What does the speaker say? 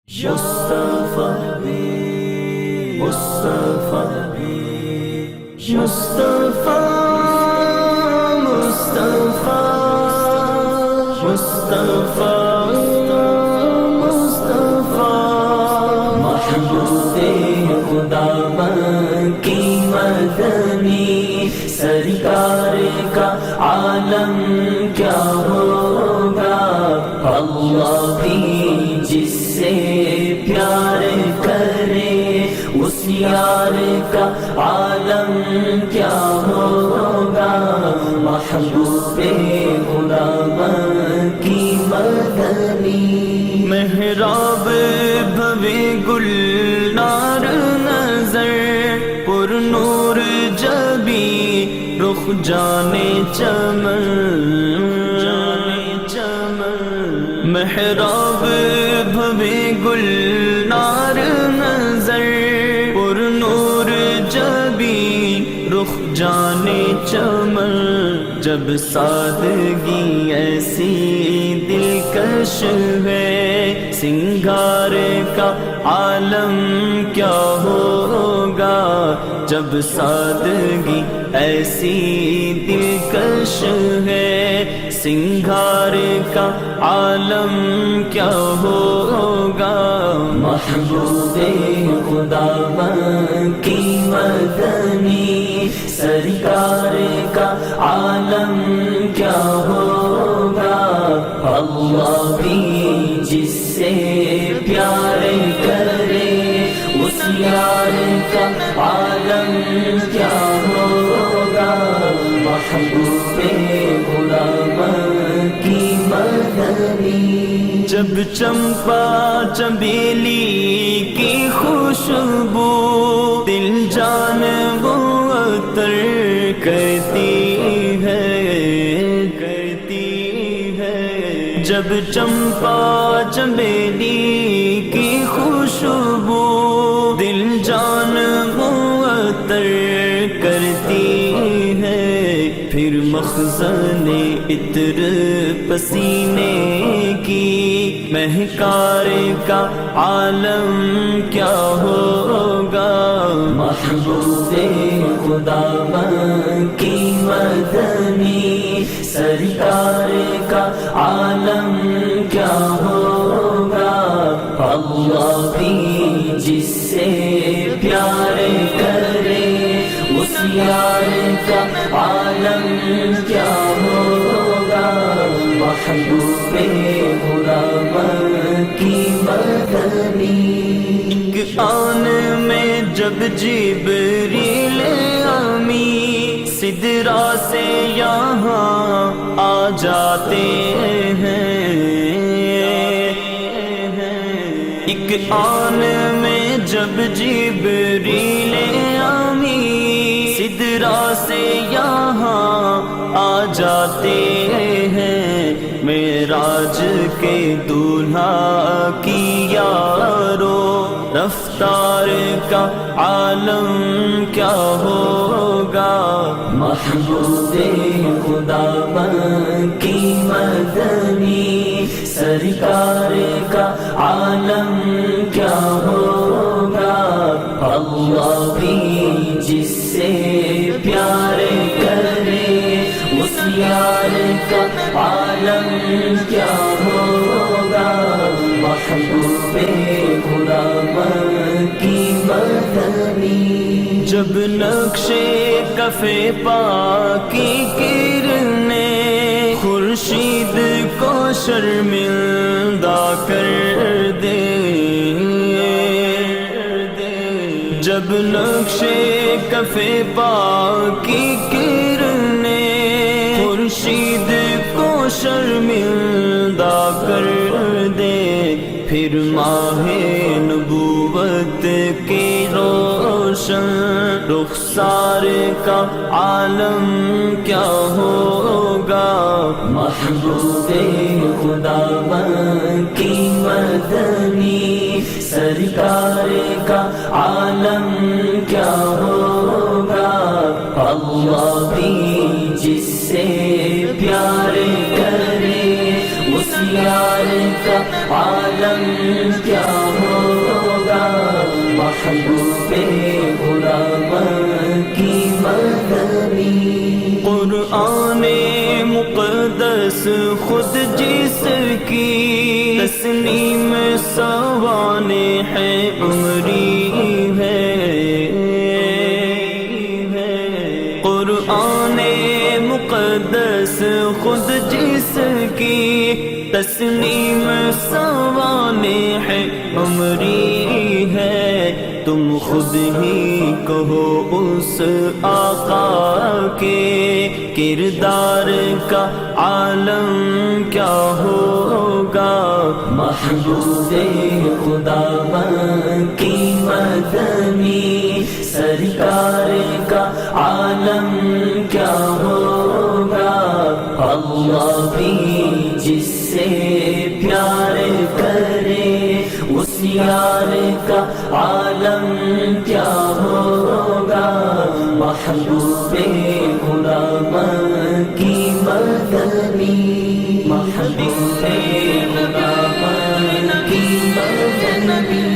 مصطفیٰ مصطفیٰ مصطفیٰ مصطفیٰ مصطفیٰ مصطفیٰ محبوب خدا کی مدنی سرکار کا عالم کیا ہوگا، اللہ بھی جس سے پیار کرے اس یار کا عالم کیا ہوگا، محبوب خدا کی مدنی محراب بھوے گلنار نظر پر نور جبی رخ جانے چمن محراب بھوے گلنار نظر پر نور جبی رخ جانے چمن، جب سادگی ایسی دلکش ہے سنگار کا عالم کیا ہوگا، جب سادگی ایسی دلکش ہے سنگار کا عالم کیا ہوگا، محبوب خدا کی مدنی سرکار کا عالم کیا ہوگا، اللہ بھی جس سے پیار کرے اس یار کا عالم کیا ہوگا، محبوب غلام کی مدنی جب چمپا چمیلی کی خوشبو دل جان وہ عطر کرتی ہے جب چمپا چمیلی کی خوشبو دل جان وہ عطر کرتی ہے، پھر مخزن عطر پسینے کی مہکار کا عالم کیا ہوگا، محبوب خدا کی مدنی سرکار کا عالم کیا ہوگا، اللہ بھی جس سے پیار کرے اس یار کا عالم کیا ہوگا، محبوب غلام کی مدنی ایک آن میں جب جبریل امی سدرا سے یہاں آ جاتے ہیں، ایک آن میں جب جبریل امی سدرا سے یہاں آ جاتے ہیں، معراج کے دولہا کی یارو رفتار کا عالم کیا ہوگا، محبوب خدا کی مدنی سرکار کا عالم کیا ہوگا، اللہ بھی جس سے پیار کرے اس یار کا عالم کیا ہوگا، محبوب غلام کی مدنی جب نقش کف پا کی کرنیں خورشید کو شرمندہ کر دے، جب نقش کف پا کی کرنیں خورشید کو شرمندہ کر دے، پھر ماہ نبوت کے روشن رخسار کا عالم کیا ہوگا، محبوب خدا کی مدنی سرکار کا عالم کیا ہوگا، اللہ بھی جس سے پیار کرے اس یار کا عالم کیا ہو خود جس کی تسلیم سوانح عمری ہے، قرآن مقدس خود جس کی تسلیم سوانح عمری ہے، تم خود ہی کہو اس آقا کے کردار کا عالم کیا ہوگا، محبوب خدا کی مدنی سرکار کا عالم کیا ہوگا، اللہ بھی جس سے پیار کرے اس یار کا عالم کیا ہوگا، محبوب خدا کی مدنی، محبوب خدا کی مدنی